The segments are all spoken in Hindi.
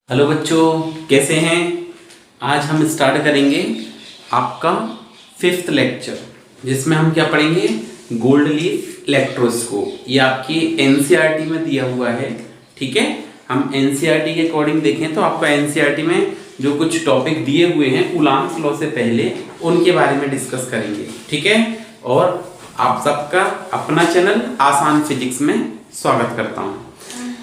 हेलो बच्चों, कैसे हैं। आज हम स्टार्ट करेंगे आपका 5th लेक्चर, जिसमें हम क्या पढ़ेंगे, गोल्ड लीफ इलेक्ट्रोस्कोप। ये आपकी एनसीईआरटी में दिया हुआ है। ठीक है, हम एनसीईआरटी के अकॉर्डिंग देखें तो आपका एनसीईआरटी में जो कुछ टॉपिक दिए हुए हैं कूलाम्स लॉ से पहले, उनके बारे में डिस्कस करेंगे। ठीक है, और आप सबका अपना चैनल आसान फिजिक्स में स्वागत करता हूँ।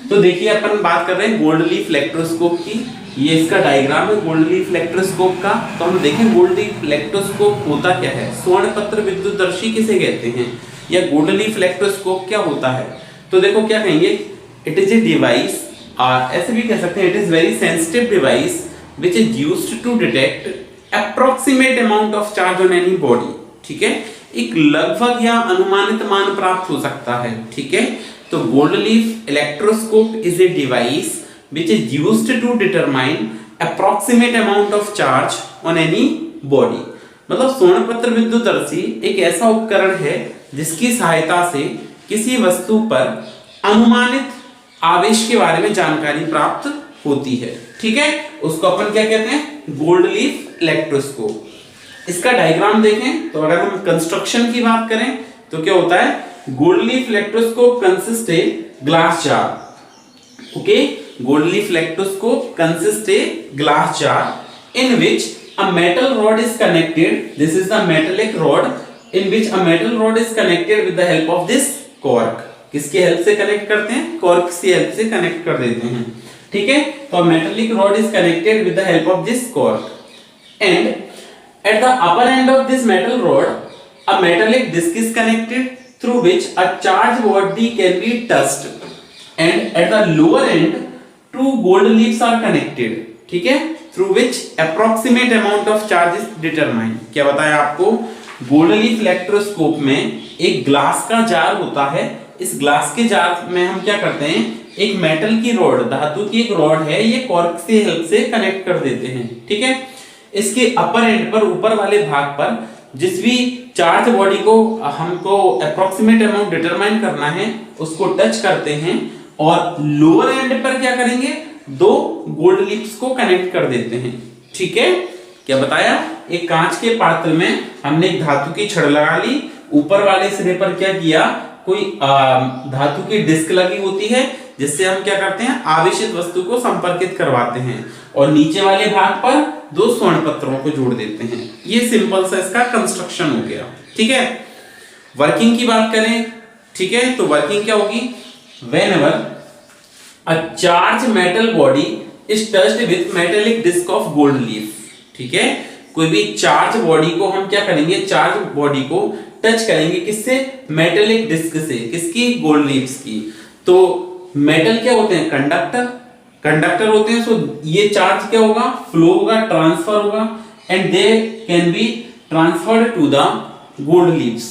तो देखिए, अपन बात कर रहे हैं गोल्ड लीफ इलेक्ट्रोस्कोप की। ये इसका डायग्राम है गोल्ड लीफ इलेक्ट्रोस्कोप का। तो हम देखें गोल्ड लीफ इलेक्ट्रोस्कोप होता क्या है, स्वर्ण पत्र विद्युतदर्शी किसे कहते हैं, या गोल्ड लीफ इलेक्ट्रोस्कोप क्या होता है। तो देखो क्या कहेंगे, इट इज ए डिवाइस, ऐसे भी कह सकते हैं, it is very sensitive device which is used to detect approximate amount of charge on any body. ठीक है, एक लगभग या अनुमानित मान प्राप्त हो सकता है। ठीक है, तो gold leaf electroscope is a device which is used to determine approximate amount of charge on any body। मतलब स्वर्णपत्र विद्युतदर्शी एक ऐसा उपकरण है जिसकी सहायता से किसी वस्तु पर अनुमानित आवेश के बारे में जानकारी प्राप्त होती है। ठीक है, उसको अपन क्या कहते हैं, गोल्ड लीफ इलेक्ट्रोस्कोप। इसका डायग्राम देखें तो अगर हम कंस्ट्रक्शन की बात करें तो क्या होता है, gold leaf electroscope consist a glass jar. Okay, gold leaf electroscope consists a glass jar in which a metal rod is connected। This is the metallic rod in which a metal rod is connected with the help of this cork। किसके हेल्प से कनेक्ट करते हैं, कॉर्क की हेल्प से कनेक्ट कर देते हैं। ठीक है, तो metallic rod is connected with the help of this cork and at the upper end of this metal rod a metallic disc is connected through which a charged body can be touched and at the lower end two gold leaves are connected। ठीक है, through which approximate amount of charge is determined। क्या बताया आपको, गोल्ड लीफ इलेक्ट्रोस्कोप में एक ग्लास का जार होता है। इस ग्लास के जार में हम क्या करते हैं, एक मेटल की रॉड, धातु की एक रॉड है, ये कॉर्क से हेल्प से कनेक्ट कर देते हैं। ठीक है, इसके अपर एंड पर, ऊपर वाले भाग पर जिस भी चार्ज बॉडी को हमको अप्रोक्सीमेट अमाउंट डिटरमाइन करना है उसको टच करते हैं, और लोअर एंड पर क्या करेंगे, दो गोल्ड लीफ्स को कनेक्ट कर देते हैं। ठीक है, क्या बताया, एक कांच के पात्र में हमने एक धातु की छड़ लगा ली, ऊपर वाले सिरे पर क्या किया, कोई धातु की डिस्क लगी होती है जिससे हम क्या करते हैं, आवेशित वस्तु को संपर्कित करवाते हैं, और नीचे वाले भाग पर दो स्वर्ण पत्रों को जोड़ देते हैं। ये सिंपल सा इसका कंस्ट्रक्शन हो गया। ठीक है, वर्किंग की बात करें, ठीक है, तो वर्किंग क्या होगी, whenever a charged metal body is touched with metallic disc of gold leaf। ठीक है, कोई भी चार्ज बॉडी को हम क्या करेंगे, चार्ज बॉडी को टच करेंगे, किससे, मेटेलिक डिस्क से, किसकी, गोल्ड लीफ्स की। तो मेटल क्या होते हैं, कंडक्टर होते हैं। सो ये चार्ज क्या होगा, फ्लो होगा, ट्रांसफर होगा, and they can be transferred to the gold leafs.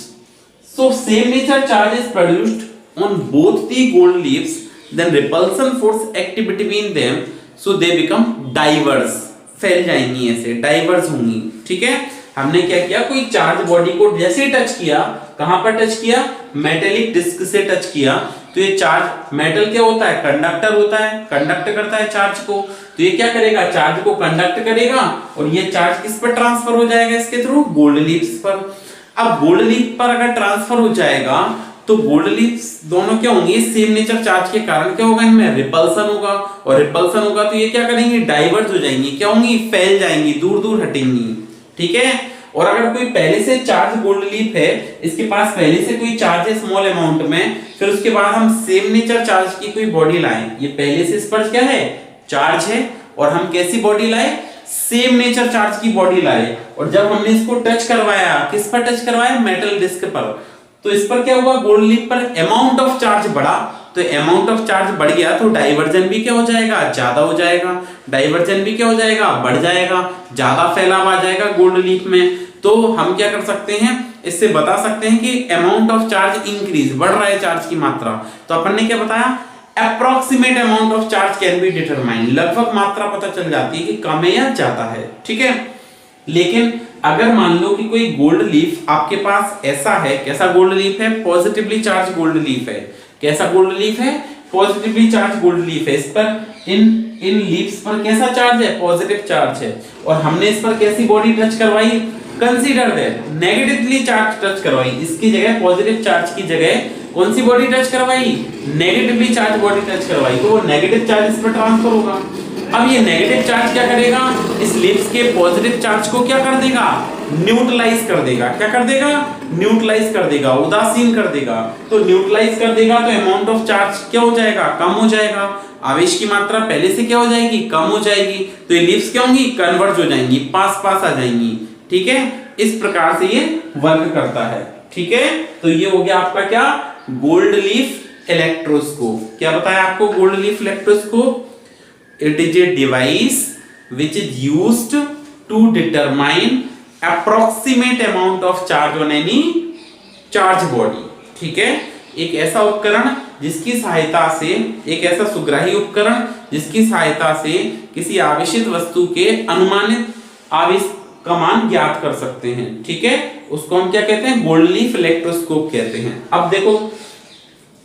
So same nature charge is produced on both the gold leaves, then repulsion force active between them, so they become diverse। फैल जाएंगी, ऐसे डाइवर्स होंगी। ठीक है, हमने क्या किया, कोई चार्ज बॉडी को जैसे टच किया, कहां पर टच किया, मेटेलिक डिस्क से टच किया, तो ये चार्ज, मेटल क्या होता है, कंडक्टर होता है, कंडक्ट करता है चार्ज को। तो ये क्या करेगा, चार्ज को कंडक्ट करेगा, और ये चार्ज किस पर ट्रांसफर हो जाएगा, इसके थ्रू गोल्ड लीव्स पर। अब गोल्ड लीफ पर अगर ट्रांसफर हो जाएगा तो गोल्ड लीफ्स दोनों क्या होंगी, सेम नेचर चार्ज के कारण क्या होगा, इनमें रिपल्सन होगा, और रिपल्सन होगा तो ये क्या करेंगी, डाइवर्ज हो जाएंगी, क्या होंगी, फैल जाएंगी, दूर दूर हटेंगी। ठीक है, और अगर कोई पहले से चार्ज गोल्ड लीफ है, इसके पास पहले से कोई चार्ज है स्मॉल अमाउंट में, फिर उसके बाद हम सेम नेचर चार्ज की कोई बॉडी लाएं, ये पहले से इस पर क्या है, चार्ज है, और हम कैसी बॉडी लाए, सेम नेचर चार्ज की बॉडी लाए, और जब हमने इसको टच करवाया, किस पर टच करवाया, मेटल डिस्क पर, तो इस पर क्या हुआ, गोल्ड लीफ पर अमाउंट ऑफ चार्ज बढ़ा, तो अमाउंट ऑफ चार्ज बढ़ गया तो डाइवर्जन भी क्या हो जाएगा, ज्यादा हो जाएगा, डाइवर्जन भी क्या हो जाएगा, बढ़ जाएगा, ज्यादा फैलाव आ जाएगा गोल्ड लीफ में। तो हम क्या कर सकते हैं, इससे बता सकते हैं कि अमाउंट ऑफ चार्ज इंक्रीज, बढ़ रहा है चार्ज की मात्रा। तो अपन ने क्या बताया, approximate amount of charge can be determined, लगभग मात्रा पता चल जाती है कि कम है या ज्यादा है। ठीक है, लेकिन अगर मान लो कि कोई गोल्ड लीफ आपके पास ऐसा है, कैसा गोल्ड लीफ है, पॉजिटिवली चार्ज गोल्ड लीफ है। कैसा गोल्ड लीफ है, पॉजिटिवली चार्ज गोल्ड लीफ है। इस पर इन इन लीव्स पर कैसा चार्ज है, पॉजिटिव चार्ज है, और हमने इस पर कैसी बॉडी टच करवाई, consider that negatively charge touch करवाई, इसकी जगह पॉजिटिव चार्ज की जगह कौन सी बॉडी टच करवाई, नेगेटिवली चार्ज बॉडी टच करवाई, तो वो नेगेटिव चार्ज इस पर ट्रांसफर होगा। अब ये नेगेटिव चार्ज क्या करेगा, इस लीव्स के पॉजिटिव चार्ज को क्या कर देगा, न्यूट्रलाइज कर देगा, क्या कर देगा, न्यूट्रलाइज कर देगा, उदासीन कर देगा। तो न्यूट्रलाइज कर देगा तो अमाउंट ऑफ चार्ज क्या हो जाएगा, कम हो जाएगा, आवेश की मात्रा पहले से क्या हो जाएगी, कम हो जाएगी, तो ये लीव्स क्या होंगी, कन्वर्ज हो जाएंगी, पास पास आ जाएंगी। ठीक है, इस प्रकार से ये वर्क करता है। ठीक है, तो ये हो गया आपका क्या, गोल्ड लीफ इलेक्ट्रोस्कोप। क्या बताया आपको gold leaf electroscope, it is a device which is used to determine approximate amount of charge on any charge body। ठीक है, एक ऐसा उपकरण जिसकी सहायता से, एक ऐसा सुग्राही उपकरण जिसकी सहायता से किसी आवेशित वस्तु के अनुमानित आवेश का मान ज्ञात कर सकते हैं। ठीक है, उसको हम क्या कहते हैं, गोल्ड लीफ इलेक्ट्रोस्कोप कहते हैं। अब देखो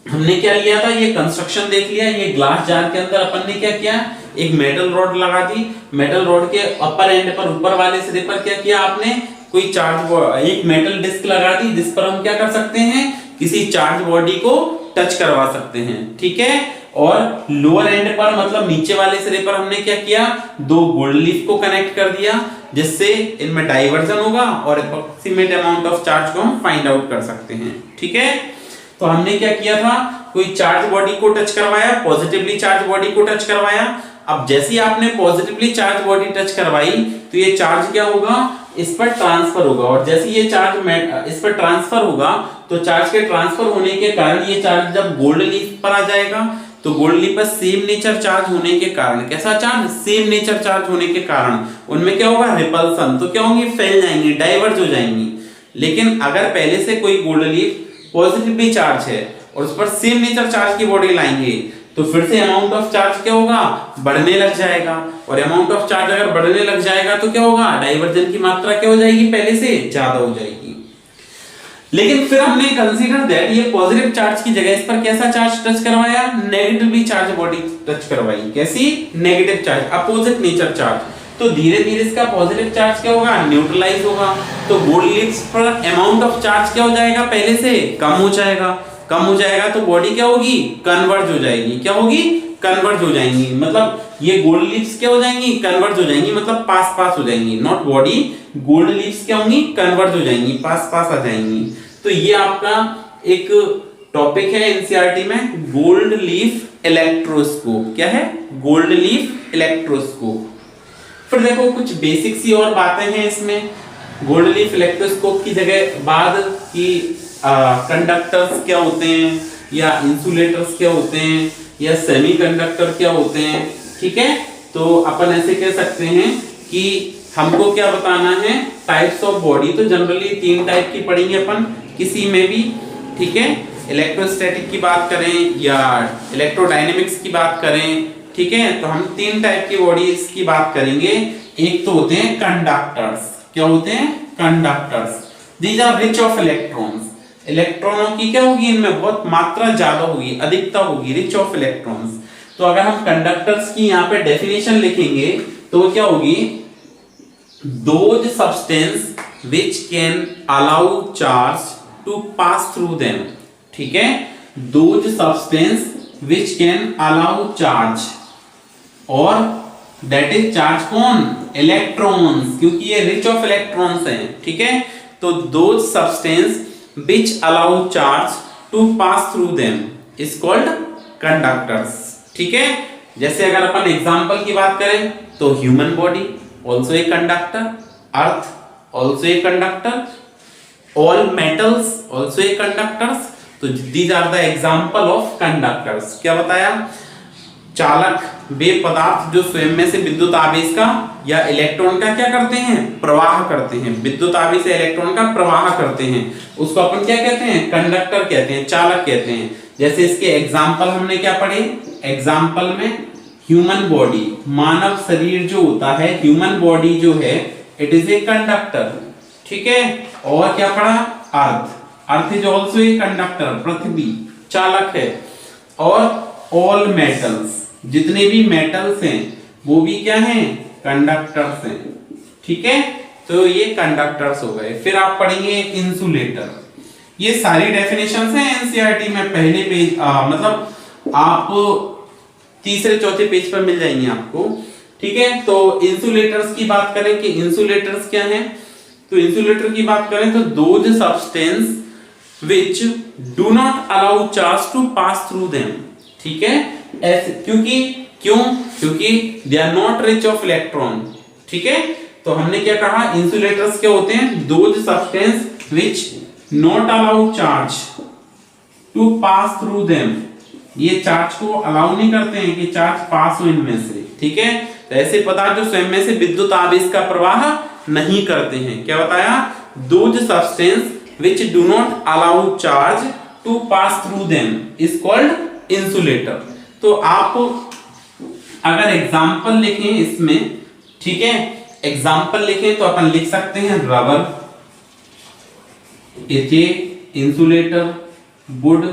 हमने क्या लिया था, ये कंस्ट्रक्शन देख लिया, ये ग्लास जार के अंदर अपन ने क्या किया, एक मेटल रॉड लगा दी, मेटल रॉड के अपर एंड पर, ऊपर वाले सिरे पर क्या किया आपने, कोई चार्ज, एक मेटल डिस्क लगा दी जिस पर हम क्या कर सकते हैं, किसी चार्ज बॉडी को टच करवा सकते हैं। ठीक है, और लोअर एंड पर मतलब नीचे वाले सिरे पर हमने क्या किया, दो गोल्ड लीफ को कनेक्ट कर दिया, जिससे इनमें डाइवर्जन होगा और अप्रॉक्सीमेट अमाउंट ऑफ चार्ज को हम फाइंड आउट कर सकते हैं। ठीक है, तो हमने क्या किया था, कोई चार्ज बॉडी को टच करवाया, पॉजिटिवली चार्ज बॉडी को टच करवाया। अब जैसे ही आपने पॉजिटिवली चार्ज बॉडी टच करवाई तो ये चार्ज क्या होगा, इस पर ट्रांसफर होगा, और जैसे ये चार्ज इस पर ट्रांसफर होगा तो चार्ज के ट्रांसफर होने के कारण ये चार्ज जब गोल्ड लीफ पर आ जाएगा तो गोल्ड लीफ पर सेम नेचर चार्ज होने के कारण, कैसा चार्ज, सेम नेचर चार्ज होने के कारण उनमें क्या होगा, रिपल्सन, तो क्या होंगी, फैल जाएंगी, डाइवर्ज हो जाएंगी। लेकिन अगर पहले से कोई गोल्ड लीफ पॉजिटिवली चार्ज है और उस पर सेम नेचर चार्ज की बॉडी लाएंगे तो फिर से अमाउंट ऑफ चार्ज क्या होगा, बढ़ने लग जाएगा, और अमाउंट ऑफ चार्ज अगर बढ़ने लग जाएगा तो क्या होगा, डाइवर्जन की मात्रा क्या हो जाएगी, पहले से ज्यादा हो जाएगी। लेकिन फिर हमने कंसीडर दैट ये पॉजिटिव चार्ज की जगह इस पर कैसा चार्ज टच करवाया, नेगेटिवली चार्ज बॉडी टच करवाई, कैसी, negative charge, opposite nature charge, तो धीरे धीरे इसका पॉजिटिव चार्ज क्या होगा, न्यूट्रलाइज होगा, तो गोल्ड लीफ्स पर अमाउंट ऑफ चार्ज क्या हो जाएगा, पहले से कम हो जाएगा, कम हो जाएगा तो बॉडी क्या होगी, कन्वर्ज हो जाएगी, क्या होगी, कन्वर्ज हो जाएंगी, मतलब ये गोल्ड लीफ्स क्या हो जाएंगी, कन्वर्ज हो जाएंगी, मतलब पास पास हो जाएंगी, नॉट बॉडी, गोल्ड लीफ्स क्या होंगी, कन्वर्ज हो जाएंगी, पास पास आ जाएंगी। तो ये आपका एक टॉपिक है एनसीईआरटी में, गोल्ड लीफ इलेक्ट्रोस्कोप। क्या है, गोल्ड लीफ इलेक्ट्रोस्कोप। फिर देखो कुछ बेसिक सी और बातें हैं इसमें, गोल्ड लीफ इलेक्ट्रोस्कोप की जगह बाद की कंडक्टर्स क्या होते हैं, या इंसुलेटर्स क्या होते हैं, या सेमीकंडक्टर क्या होते हैं। ठीक है, तो अपन ऐसे कह सकते हैं कि हमको क्या बताना है, टाइप्स ऑफ बॉडी, तो जनरली 3 टाइप की पढ़ेंगे अपन किसी में भी। ठीक है, इलेक्ट्रोस्टैटिक की बात करें या इलेक्ट्रोडायनेमिक्स की बात करें, ठीक है, तो हम 3 टाइप की बॉडीज की बात करेंगे। एक तो होते हैं कंडक्टर्स, क्या होते हैं, conductors, these are rich of electrons, इलेक्ट्रॉनों की क्या होगी, इनमें बहुत मात्रा ज्यादा होगी, अधिकता होगी, रिच ऑफ इलेक्ट्रॉन्स। तो अगर हम कंडक्टर्स की यहाँ पे डेफिनेशन लिखेंगे तो क्या होगी, those substance which can allow charge to pass through them। ठीक है, those substance which can allow charge, और that is charge कौन, electrons, क्योंकि ये rich of electrons हैं। ठीक है, तो those substance which allow charge to pass through them is called conductors। ठीक है, जैसे अगर अपन एग्जांपल की बात करें तो human body also a conductor, earth also a conductor, all metals also a conductors। तो these are the example of conductors। क्या बताया, चालक वे पदार्थ जो स्वयं में से विद्युत आवेश का या इलेक्ट्रॉन का क्या करते हैं, प्रवाह करते हैं, विद्युत आवेश से इलेक्ट्रॉन का प्रवाह करते हैं, उसको अपन क्या कहते हैं, कंडक्टर कहते हैं, चालक कहते हैं। जैसे इसके एग्जाम्पल हमने क्या पढ़े, एग्जाम्पल में ह्यूमन बॉडी, मानव शरीर जो होता है, ह्यूमन बॉडी जो है इट इज ए कंडक्टर। ठीक है, और क्या पढ़ा, earth, earth is also a conductor, पृथ्वी चालक है, और ऑल मेटल्स, जितने भी मेटल्स हैं वो भी क्या हैं, कंडक्टर्स हैं। ठीक है, तो ये कंडक्टर्स हो गए। फिर आप पढ़ेंगे इंसुलेटर। ये सारी डेफिनेशंस हैं एनसीईआरटी में, पहले पेज मतलब आप तीसरे चौथे पेज पर मिल जाएंगे आपको। ठीक है, तो इंसुलेटर्स की बात करें कि इंसुलेटर्स क्या हैं, तो इंसुलेटर की बात करें तो those substance which do not allow charge to pass through them। ठीक है, ऐसे क्योंकि they are not rich of electron। ठीक है, तो हमने क्या कहा, इंसुलेटर्स क्या होते हैं, those substance which not allow charge to pass through them। ये चार्ज को अलाउ नहीं करते हैं कि चार्ज पास हो इनमें से। ठीक है, तो ऐसे पदार्थ जो स्वयं में से विद्युत आवेश का प्रवाह नहीं करते हैं। क्या बताया, those substance which do not allow charge to pass through them is called insulator। तो आप अगर एग्जांपल लिखें इसमें, ठीक है, एग्जांपल लिखें तो अपन लिख सकते हैं rubber is a insulator, would,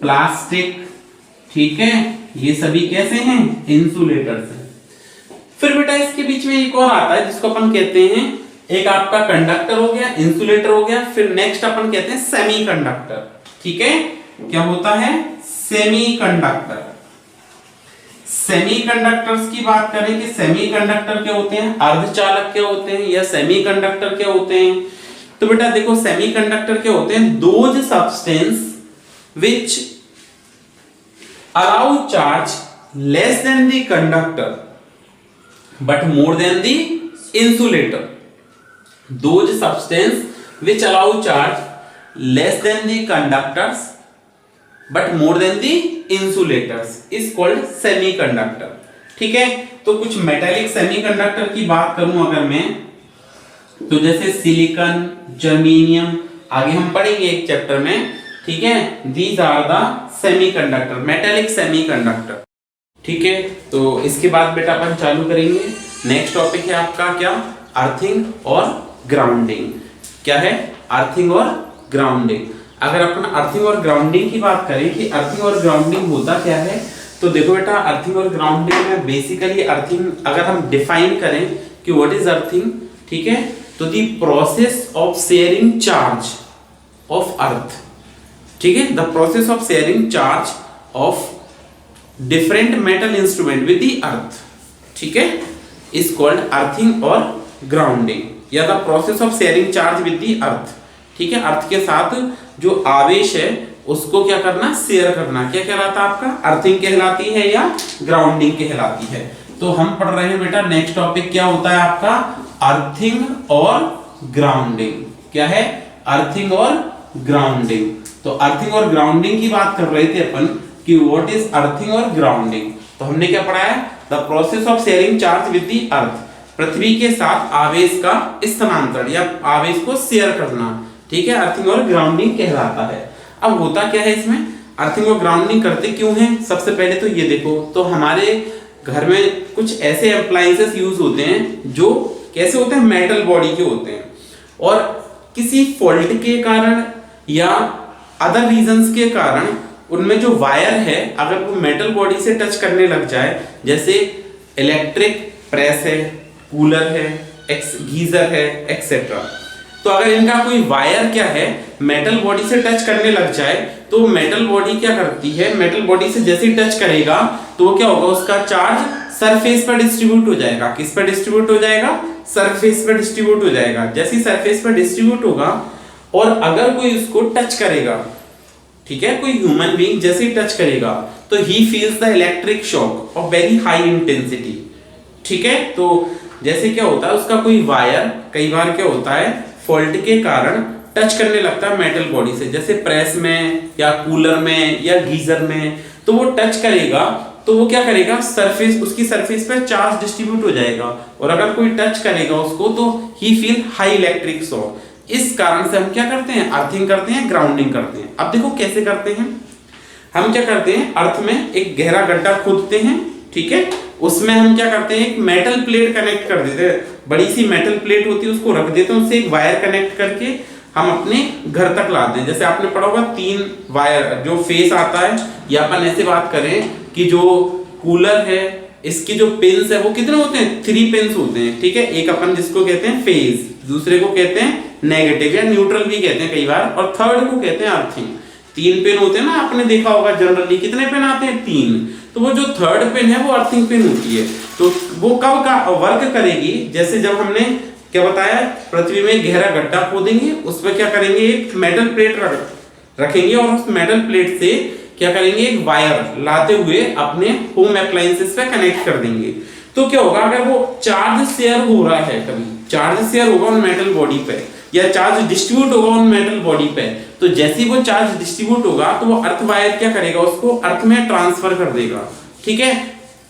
plastic. ठीक है, ये सभी कैसे हैं, इंसुलेटर्स हैं। फिर बेटा इसके बीच में एक और आता है जिसको अपन कहते हैं, एक आपका कंडक्टर हो गया, इंसुलेटर हो गया, फिर नेक्स्ट अपन कहते हैं सेमीकंडक्टर। ठीक है, क्या होता है, सेमीकंडक्टर। सेमीकंडक्टर्स की बात करें कि सेमीकंडक्टर क्या होते हैं, अर्धचालक क्या होते हैं या सेमीकंडक्टर क्या होते हैं। तो बेटा देखो सेमीकंडक्टर क्या होते हैं, those substance which allow charge less than the conductor but more than the insulator। Those substance which allow charge less than the conductors but more than the insulators is called semiconductor। ठीक है, तो कुछ मेटालिक सेमीकंडक्टर की बात करूं अगर मैं, तो जैसे सिलिकॉन, जर्मेनियम, आगे हम पढ़ेंगे एक चैप्टर में। ठीक है, these are the semiconductor, metallic semiconductor। ठीक है, तो इसके बाद बेटा अपन चालू करेंगे। नेक्स्ट टॉपिक है आपका क्या, अर्थिंग और ग्राउंडिंग। क्या है, अर्थिंग और ग्राउंडिंग। अगर अपन अर्थिंग और ग्राउंडिंग की बात करें कि अर्थिंग और ग्राउंडिंग होता क्या है, तो देखो बेटा अर्थिंग और ग्राउंडिंग में बेसिकली अर्थिंग अगर हम डिफाइन करें कि व्हाट इज अर्थिंग, ठीक है, तो the process of sharing charge of earth. ठीक है, the process of sharing charge of different metal instrument with the अर्थ। ठीक है, इज कॉल्ड अर्थिंग और ग्राउंडिंग, या the process of sharing charge with the अर्थ। ठीक है, अर्थ के साथ जो आवेश है उसको क्या करना, शेयर करना। क्या कहलाता है आपका, अर्थिंग कहलाती है या ग्राउंडिंग कहलाती है। तो हम पढ़ रहे हैं बेटा नेक्स्ट टॉपिक क्या होता है आपका, अर्थिंग और ग्राउंडिंग। क्या है, अर्थिंग और ग्राउंडिंग। तो अर्थिंग और ग्राउंडिंग की बात कर रहे थे अपन कि व्हाट इज अर्थिंग और ग्राउंडिंग। तो हमने क्या पढ़ा है, the process of sharing charge with the earth, पृथ्वी के साथ आवेश का स्थानांतरण या आवेश को शेयर करना। ठीक है, अर्थिंग और ग्राउंडिंग कहलाता है। अब होता क्या है इसमें, अर्थिंग और ग्राउंडिंग करते क्यों हैं, सबसे पहले तो ये देखो, तो हमारे घर में कुछ ऐसे अप्लायंसेस यूज होते हैं जो कैसे होते हैं, मेटल बॉडी के होते हैं, और किसी फॉल्ट के कारण या अदर रीजंस के कारण उनमें जो वायर है अगर वो मेटल बॉडी से टच करने लग जाए, जैसे इलेक्ट्रिक प्रेस है, कूलर है, गीजर है, एक्सेट्रा, तो अगर इनका कोई वायर क्या है मेटल बॉडी से टच करने लग जाए, तो मेटल बॉडी क्या करती है, मेटल बॉडी से जैसे ही टच करेगा तो वो क्या होगा, उसका चार्ज सरफेस पर डिस्ट्रीब्यूट हो जाएगा। किस पर डिस्ट्रीब्यूट हो जाएगा, सरफेस पर डिस्ट्रीब्यूट हो जाएगा। जैसे ही सरफेस पर डिस्ट्रीब्यूट होगा और अगर कोई उसको टच करेगा, ठीक है, कोई ह्यूमन बीइंग जैसे ही टच करेगा तो he feels the electric shock of very high intensity. ठीक है, तो जैसे क्या होता है, उसका कोई वायर कई बार क्या होता है फॉल्ट के कारण टच करने लगता है मेटल बॉडी से, जैसे प्रेस में या कूलर में या गीजर में, तो वो टच करेगा तो वो क्या करेगा, सरफेस, उसकी सरफेस पर चार्ज डिस्ट्रीब्यूट हो जाएगा, और अगर कोई टच करेगा उसको तो ही फील हाई इलेक्ट्रिक शॉक। इस कारण से हम क्या करते हैं, अर्थिंग करते हैं, ग्राउंडिंग करते हैं। अब देखो कैसे करते हैं, हम क्या करते हैं, अर्थ में एक गहरा गड्ढा खोदते हैं, ठीक है, उसमें हम क्या करते हैं, एक मेटल प्लेट कनेक्ट कर देते हैं, बड़ी सी मेटल प्लेट होती है उसको रख देते हैं, उससे एक वायर कनेक्ट करके हम अपने घर तक लाते हैं। जैसे आपने पढ़ा होगा 3 वायर जो फेस आता है, या अपन ऐसे बात करें कि जो कूलर है इसके जो पिंस है वो कितने होते हैं, 3 पिंस होते हैं, ठीक है। एक अपन जिसको कहते हैं फेज, दूसरे को कहते हैं नेगेटिव या न्यूट्रल भी कहते हैं कई बार, और थर्ड को कहते हैं अर्थिंग। 3 पिन होते हैं ना, आपने देखा होगा जनरली कितने पिन आते हैं, 3। तो वो जो थर्ड पिन है वो अर्थिंग पिन होती है। तो वो कब का वर्क करेगी, जैसे जब हमने क्या बताया, पृथ्वी में गहरा गड्ढा खोदेंगे, उस पर क्या करेंगे, एक मेटल प्लेट रखेंगे और उस मेटल प्लेट से क्या करेंगे, एक वायर लाते हुए अपने होम अप्लायंसेस पे कनेक्ट कर देंगे। तो क्या होगा, अगर वो चार्ज शेयर हो रहा है, कभी चार्ज शेयर होगा उन मेटल बॉडी पे या चार्ज डिस्ट्रीब्यूट होगा उन मेटल बॉडी पे, तो जैसे ही वो चार्ज डिस्ट्रीब्यूट होगा तो वो अर्थ वायर क्या करेगा, उसको अर्थ में ट्रांसफर कर देगा, ठीक है।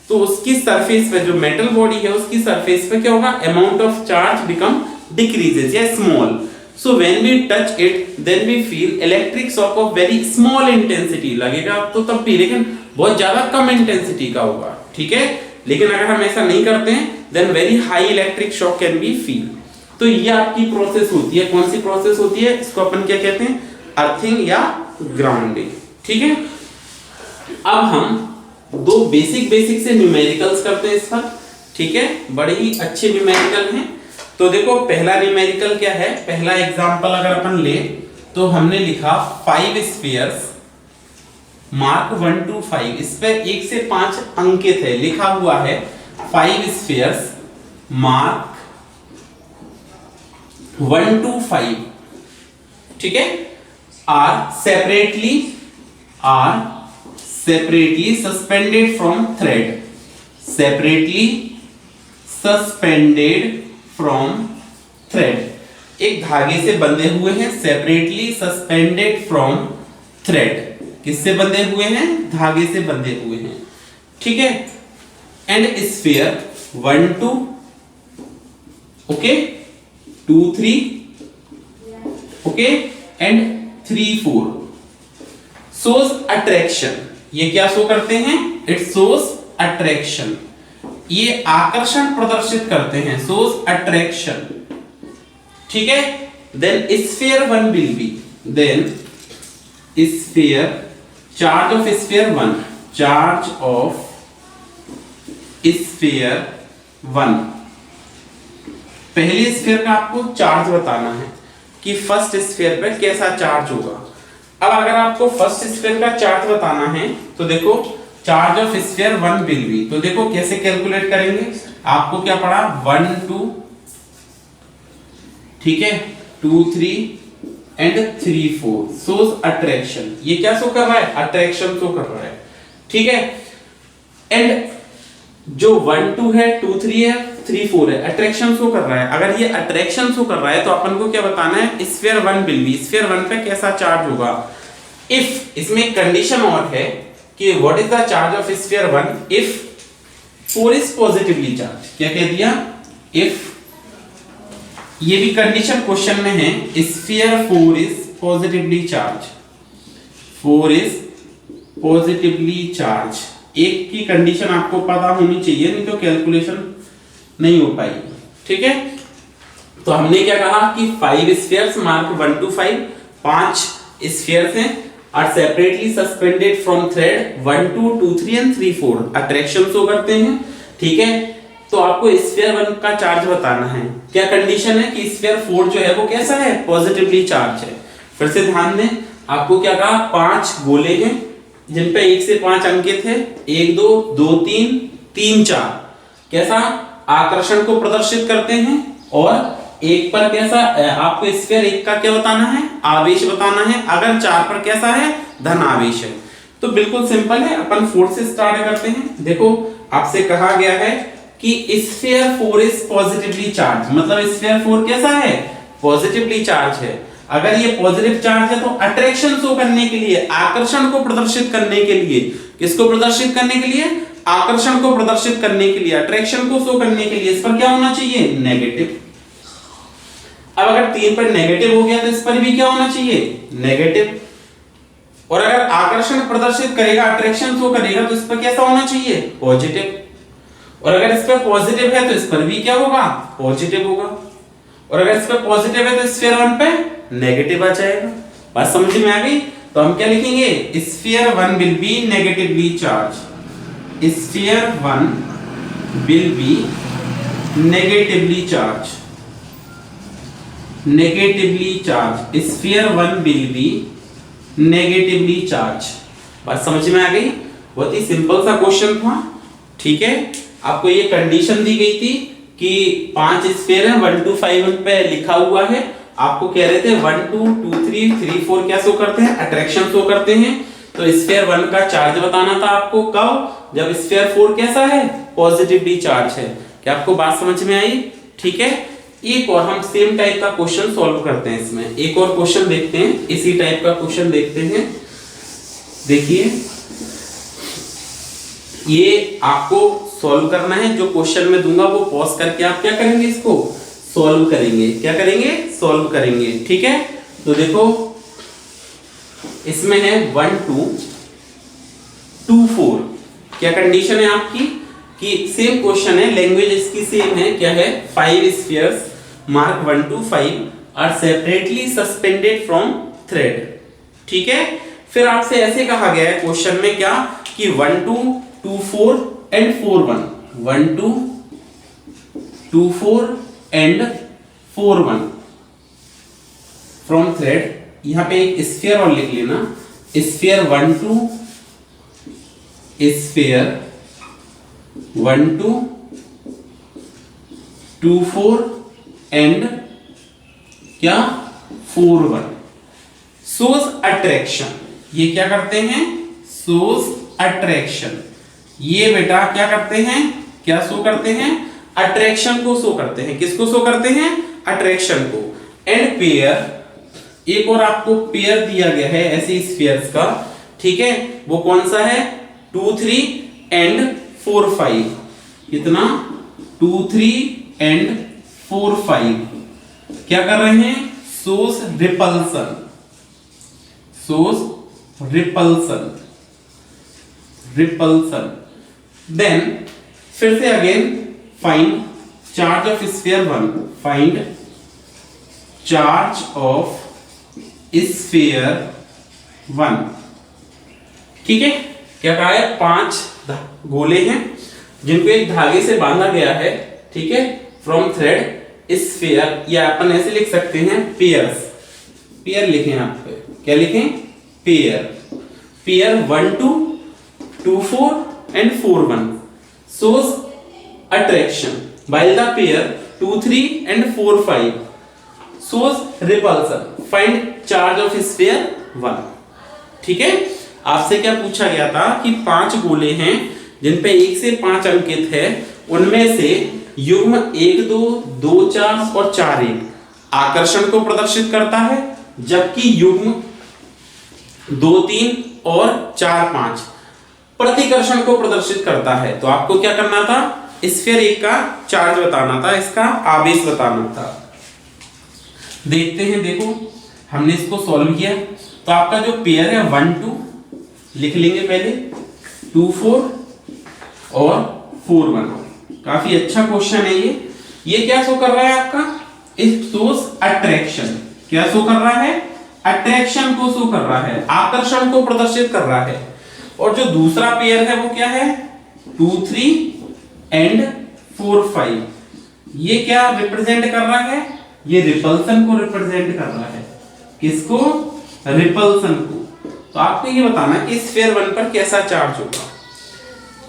तो उसकी सरफेस पे, जो मेटल बॉडी है उसकी सरफेस पे क्या होगा, amount of charge become decreases या small. So when we touch it, then we feel electric shock of very small intensity, लगेगा तो तब भी, लेकिन बहुत ज्यादा कम इंटेंसिटी का होगा, ठीक है। लेकिन अगर हम ऐसा नहीं करते हैं, then very high electric shock can be feel। तो ये आपकी प्रोसेस होती है, कौन सी प्रोसेस होती है, इसको अपन क्या कहते हैं, अर्थिंग या ग्राउंडिंग, ठीक है। अब हम 2 बेसिक से न्यूमेरिकल्स करते हैं इस पर, ठीक है, बड़े ही अच्छे न्यूमेरिकल हैं। तो देखो पहला न्यूमेरिकल क्या है, पहला एग्जांपल अगर अपन ले तो हमने लिखा 5 स्फीयर्स मार्क 1 to 5, इस पे 1 से 5 अंकित है, लिखा हुआ है 5 स्फीयर्स मार्क 1 to 5, ठीक है, are separately suspended from thread, separately suspended from thread, एक धागे से बंधे हुए हैं, सेपरेटली सस्पेंडेड फ्रॉम थ्रेड, किससे बंधे हुए हैं, धागे से बंधे हुए हैं, ठीक है। And sphere 1 2 okay 2 3 okay and 3 4 shows attraction, ये क्या शो करते हैं, इट shows attraction, ये आकर्षण प्रदर्शित करते हैं, shows attraction, ठीक है। then sphere 1 will be, then sphere charge of sphere 1, charge of sphere 1, पहले स्फीयर का आपको चार्ज बताना है कि फर्स्ट स्फीयर पे कैसा चार्ज होगा। अब अगर आपको फर्स्ट स्फीयर का चार्ज बताना है तो देखो charge of sphere 1 will be, तो देखो कैसे कैलकुलेट करेंगे, आपको क्या पड़ा 1 2 ठीक है 2 3 एंड 3 4 shows attraction, ये क्या शो कर रहा है, अट्रैक्शन शो कर रहा है, ठीक है। एंड जो 1 2 है 2 3 है 3 4 है, अट्रैक्शन शो कर रहा है। अगर ये अट्रैक्शन शो कर रहा है तो अपन को क्या बताना है, स्फीयर 1 विल बी, स्फीयर 1 पे कैसा चार्ज होगा। इफ इसमें एक कंडीशन और है कि what is the charge of sphere 1 if 4 is positively charge, क्या कह दिया, इफ, ये भी कंडीशन क्वेश्चन में है, sphere 4 is positively charge, 4 is positively charge, एक की कंडीशन आपको पता होनी चाहिए, नहीं तो कैलकुलेशन नहीं हो पाएगी, ठीक है। तो हमने क्या कहा कि 5 स्फीयर्स मार्क 1 to 5, 5 स्फीयर्स हैं are separately suspended from thread 1 2 2 3 and 3 4 attraction show करते हैं, ठीक है। तो आपको स्फीयर 1 का चार्ज बताना है, क्या कंडीशन है कि स्फीयर 4 जो है वो कैसा है, पॉजिटिवली चार्ज है। फिर से ध्यान दें, आपको क्या कहा, 5 गोले हैं जिन पे 1 से 5 अंकित है, 1 2 2 3 3 4 कैसा आकर्षण को प्रदर्शित करते हैं, और एक पर कैसा, आपको स्फीयर 1 का क्या बताना है, आवेश बताना है, अगर 4 पर कैसा है, धन आवेश है। तो बिल्कुल सिंपल है, अपन 4 से स्टार्ट करते हैं। देखो आपसे कहा गया है कि स्फीयर 4 इज पॉजिटिवली चार्ज, मतलब स्फीयर 4 कैसा है, पॉजिटिवली चार्ज है। अगर ये पॉजिटिव चार्ज है तो अट्रैक्शन शो करने के लिए, आकर्षण को प्रदर्शित करने के लिए, किसको प्रदर्शित करने के लिए, आकर्षण को प्रदर्शित करने के लिए, अट्रैक्शन को शो करने के लिए इस पर क्या होना चाहिए, नेगेटिव। अब अगर 3 पर नेगेटिव हो गया तो इस पर भी क्या होना चाहिए, नेगेटिव। और अगर आकर्षण प्रदर्शित करेगा, अट्रैक्शन शो करेगा तो इस पर कैसा होना चाहिए, पॉजिटिव। और अगर इस पर पॉजिटिव है तो इस पर भी क्या होगा, पॉजिटिव होगा। और अगर इस पर पॉजिटिव है तो स्फीयर 1 पे नेगेटिव आ जाएगा। बात समझ में आ गई। तो हम क्या लिखेंगे, sphere 1 will be negatively charge, sphere 1 will be negatively charged. Negatively charged. Sphere 1 will be negatively charged. बात समझ में आ गई? बहुत ही सिंपल सा क्वेश्चन था, ठीक है। आपको ये कंडीशन दी गई थी कि 5 स्फीयर है, 1 2 5 पे लिखा हुआ है। आपको कह रहे थे 1 2 2 3 3 4 क्या शो करते हैं? अट्रैक्शन शो करते हैं। तो स्फीयर 1 का चार्ज बताना था आपको, कब? जब स्फीयर 4 कैसा है? पॉजिटिवली चार्ज है। क्या आपको बात समझ में आई? ठीक है। एक और हम सेम टाइप का क्वेश्चन सॉल्व करते हैं। इसमें एक और क्वेश्चन देखते हैं, इसी टाइप का क्वेश्चन देखते हैं। देखिए, ये आपको सॉल्व करना है। जो क्वेश्चन मैं दूंगा वो पॉज करके आप क्या करेंगे? इसको सॉल्व करेंगे। क्या करेंगे? सॉल्व करेंगे, ठीक है। तो देखो, इसमें है 1 2 2 4। क्या कंडीशन है आपकी कि सेम क्वेश्चन है, लैंग्वेज इसकी सेम है। क्या है? 5 spheres mark 1 to 5 are separately suspended from thread, ठीक है। फिर आपसे ऐसे कहा गया है क्वेश्चन में क्या कि 1 2 2 4 एंड 4 1, 1 2 2 4 एंड 4 1 फ्रॉम थ्रेड। यहां पे एक स्फीयर और लिख लेना, स्फीयर 1 2 स्फीयर 1 2 2 4 एंड क्या 4 1 सोर्स अट्रैक्शन। ये क्या करते हैं? Source attraction. ये बेटा क्या करते हैं? क्या शो करते हैं? अट्रैक्शन को शो करते हैं। किसको शो करते हैं? अट्रैक्शन को। एंड पेयर, एक और आपको पेयर दिया गया है ऐसे स्फीयर्स का, ठीक है। वो कौन सा है? 2 3 एंड 4 5। कितना? 2 3 एंड 4 5 क्या कर रहे हैं? Source repulsion. Source repulsion, repulsion. Then फिर से again find charge of sphere 1, find charge of sphere 1, ठीक है। क्या कहा है? 5 गोले हैं जिनको एक धागे से बांधा गया है, ठीक है, फ्रॉम थ्रेड स्फीयर, या अपन ऐसे लिख सकते हैं पेयर्स। पेयर लिखें यहां पे, क्या लिखें? Pair. Pair 1 2 2 4 and 4 1 shows attraction, while the pair 2 3 and 4 5 shows repulsion. Find charge of sphere 1, ठीक है। आपसे क्या पूछा गया था कि 5 गोले हैं जिन पे 1 से 5 अंकित है, उनमें से युग्म 1 2 2 4 और 4 1 आकर्षण को प्रदर्शित करता है, जबकि युग्म 2 3 और 4 5 प्रतिकर्षण को प्रदर्शित करता है। तो आपको क्या करना था? स्फीयर 1 का चार्ज बताना था, इसका आवेश बताना था। देखते हैं, देखो हमने इसको सॉल्व किया। तो आपका जो पेयर है 1 2 लिख लेंगे पहले, 2 4 और 4 1। काफी अच्छा क्वेश्चन है ये क्या शो कर रहा है आपका? इस सोर्स अट्रैक्शन। क्या शो कर रहा है? अट्रैक्शन को शो कर रहा है, आकर्षण को प्रदर्शित कर रहा है। और जो दूसरा पेयर है वो क्या है? 2 3 एंड 4 5। ये क्या रिप्रेजेंट कर रहा है? ये रिपल्सन को रिप्रेजेंट कर रहा है। किसको? रिपल्सन को। तो आपको ये बताना कि स्फीयर 1 पर कैसा चार्ज होगा।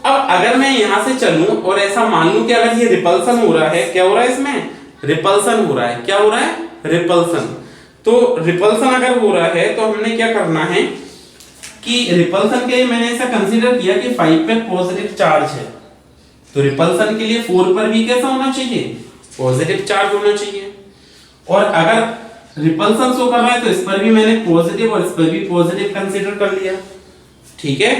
अब अगर मैं यहां से चलूं और ऐसा मान लूं कि अगर ये रिपल्सन हो रहा है, क्या हो रहा है इसमें? रिपल्सन हो रहा है। क्या हो रहा है? रिपल्सन। तो रिपल्सन अगर हो रहा है तो हमने क्या करना है कि रिपल्सन के लिए मैंने ऐसा कंसीडर किया कि 5 पे पॉजिटिव चार्ज है, तो रिपल्सन के लिए 4 पर भी कैसा होना चाहिए? पॉजिटिव चार्ज होना चाहिए। और अगर रिपल्सन शो कर रहा है तो इस पर भी मैंने पॉजिटिव और इस पर भी पॉजिटिव कंसीडर कर लिया, ठीक है।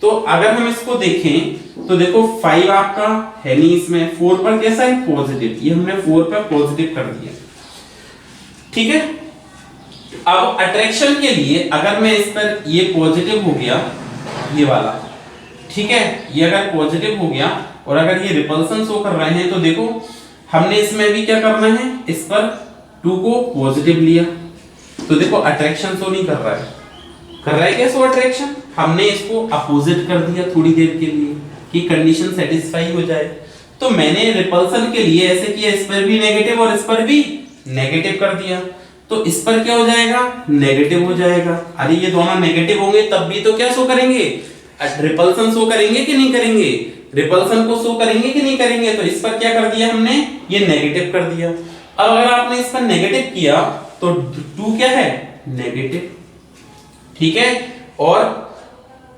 तो अगर हम इसको देखें तो देखो 5 आपका है नहीं इसमें, 4 पर कैसा है? पॉजिटिव। ये हमने 4 पर पॉजिटिव कर दिया, ठीक है। अब अट्रैक्शन के लिए अगर मैं इस पर ये पॉजिटिव हो गया, ये वाला, ठीक है, ये अगर पॉजिटिव हो गया और अगर ये रिपल्सन शो कर रहे हैं तो देखो हमने इसमें भी क्या करना है? इस पर 2 को पॉजिटिव लिया, तो देखो अट्रैक्शन शो नहीं कर रहा है। कर रहा है क्या शो अट्रैक्शन? हमने इसको अपोजिट कर दिया थोड़ी देर के लिए कि कंडीशन सेटिस्फाई हो जाए। तो मैंने रिपल्सन के लिए ऐसे किया, इस पर भी नेगेटिव और इस पर भी नेगेटिव कर दिया, तो इस पर क्या हो जाएगा, नेगेटिव हो जाएगा। अरे ये दोनों नेगेटिव होंगे तब भी तो क्या शो करेंगे, रिपल्सन शो करेंगे कि नहीं करेंगे, रिपल्सन को शो करेंगे कि नहीं करेंगे। तो इस पर क्या कर दिया हमने, ये नेगेटिव कर दिया। अब अगर आपने इस पर नेगेटिव किया तो 2 क्या है, नेगेटिव, ठीक है। और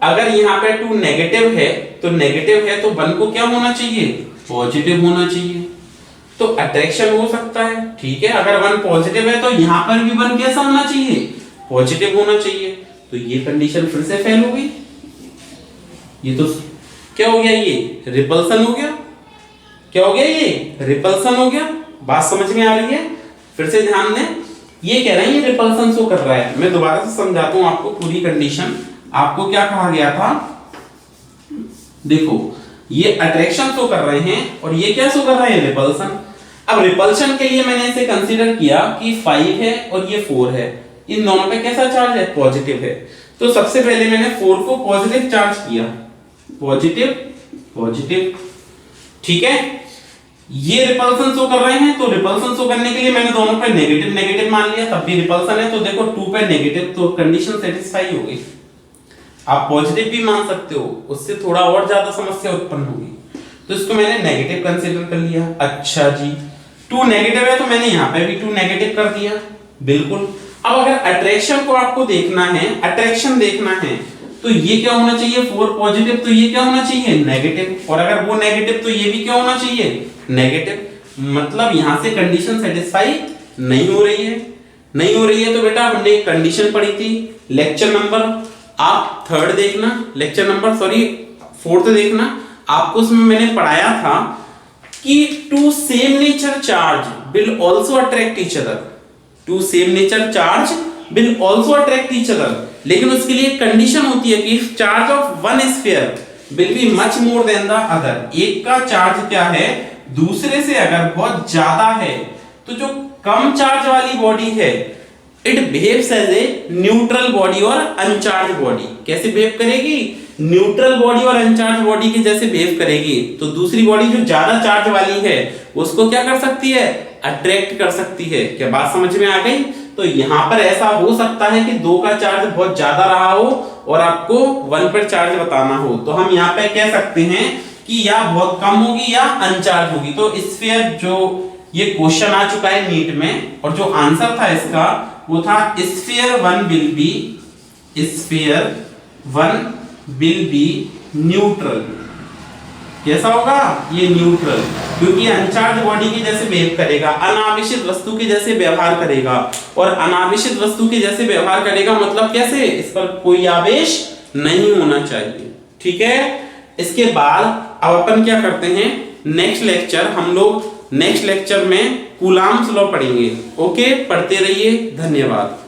अगर यहाँ पे 2 नेगेटिव है तो नेगेटिव है तो 1 को क्या होना चाहिए, पॉजिटिव होना चाहिए। तो अट्रैक्शन हो सकता है, ठीक है। अगर 1 पॉजिटिव है तो यहाँ पर भी 1 कैसा होना चाहिए, पॉजिटिव होना चाहिए। तो ये कंडीशन फिर से फेल हो गई। ये तो क्या हो गया, ये रिपल्सन हो गया। क्या हो गया, ये रिपल्सन हो गया। बात समझ में आ रही है, फिर से ध्यान दें। ये कह रहे हैं ये रिपल्सन शो कर रहा है। मैं दोबारा से समझाता हूं आपको पूरी कंडीशन। आपको क्या कहा गया था, देखो ये अट्रैक्शन शो कर रहे हैं और ये क्या शो कर रहे हैं, रिपल्सन। अब रिपल्शन के लिए मैंने इसे कंसीडर किया कि 5 है और ये 4 है, इन दोनों पे कैसा चार्ज है, पॉजिटिव है। तो सबसे पहले मैंने 4 को पॉजिटिव चार्ज किया, पॉजिटिव पॉजिटिव, ठीक है। ये रिपल्सन शो कर रहे हैं तो रिपल्सन शो करने के लिए मैंने दोनों पे नेगेटिव नेगेटिव मान लिया, तब भी रिपल्सन है। तो देखो 2 पे नेगेटिव, तो कंडीशन सेटिस्फाई हो गई। आप पॉजिटिव भी मान सकते हो, उससे थोड़ा और ज्यादा समस्या उत्पन्न होगी। तो इसको मैंने नेगेटिव कंसीडर कर लिया। अच्छा जी, 2 नेगेटिव है तो मैंने यहाँ पे भी 2 नेगेटिव कर दिया, बिल्कुल। अब अगर अट्रैक्शन को आपको देखना है, अट्रैक्शन देखना है, तो ये क्या होना चाहिए, 4 पॉजिटिव, तो ये क्या होना चाहिए, नेगेटिव। और अगर वो नेगेटिव तो ये भी क्या होना चाहिए, नेगेटिव। मतलब यहां से कंडीशन सेटिस्फाई नहीं हो रही है, नहीं हो रही है। तो बेटा हमने एक कंडीशन पढ़ी थी, लेक्चर नंबर, आप 3rd देखना, लेक्चर नंबर 4th देखना। आपको उसमें मैंने पढ़ाया था कि 2 same nature charge will also attract each other, 2 same nature charge will also attract each other. लेकिन उसके लिए कंडीशन होती है कि charge of one sphere will be much more than the other. एक का चार्ज क्या है, दूसरे से अगर बहुत ज्यादा है, तो जो कम चार्ज वाली बॉडी है it behaves as a neutral body और अनचार्ज बॉडी। कैसे बिहेव करेगी, न्यूट्रल बॉडी और अनचार्ज बॉडी के जैसे बिहेव करेगी। तो दूसरी बॉडी जो ज्यादा चार्ज वाली है उसको क्या कर सकती है, अट्रैक्ट कर सकती है। क्या बात समझ में आ गई। तो यहां पर ऐसा हो सकता है कि 2 का चार्ज बहुत ज्यादा रहा हो और आपको 1 पर चार्ज बताना हो, तो हम यहाँ पे कह सकते हैं कि या बहुत कम होगी या अनचार्ज होगी। तो स्फीयर, जो ये क्वेश्चन आ चुका है नीट में, और जो आंसर था इसका वो था स्फीयर 1 विल बी न्यूट्रल। कैसा होगा, ये न्यूट्रल, क्योंकि अनचार्ज बॉडी के जैसे बिहेव करेगा, अनावेशित वस्तु के जैसे व्यवहार करेगा। और अनावेशित वस्तु के जैसे व्यवहार करेगा मतलब कैसे, इस पर कोई आवेश नहीं होना चाहिए, ठीक है। इसके बाद अब अपन क्या करते हैं, नेक्स्ट लेक्चर हम लोग नेक्स्ट लेक्चर में कूलाम्स लॉ पढ़ेंगे। ओके, पढ़ते रहिए, धन्यवाद।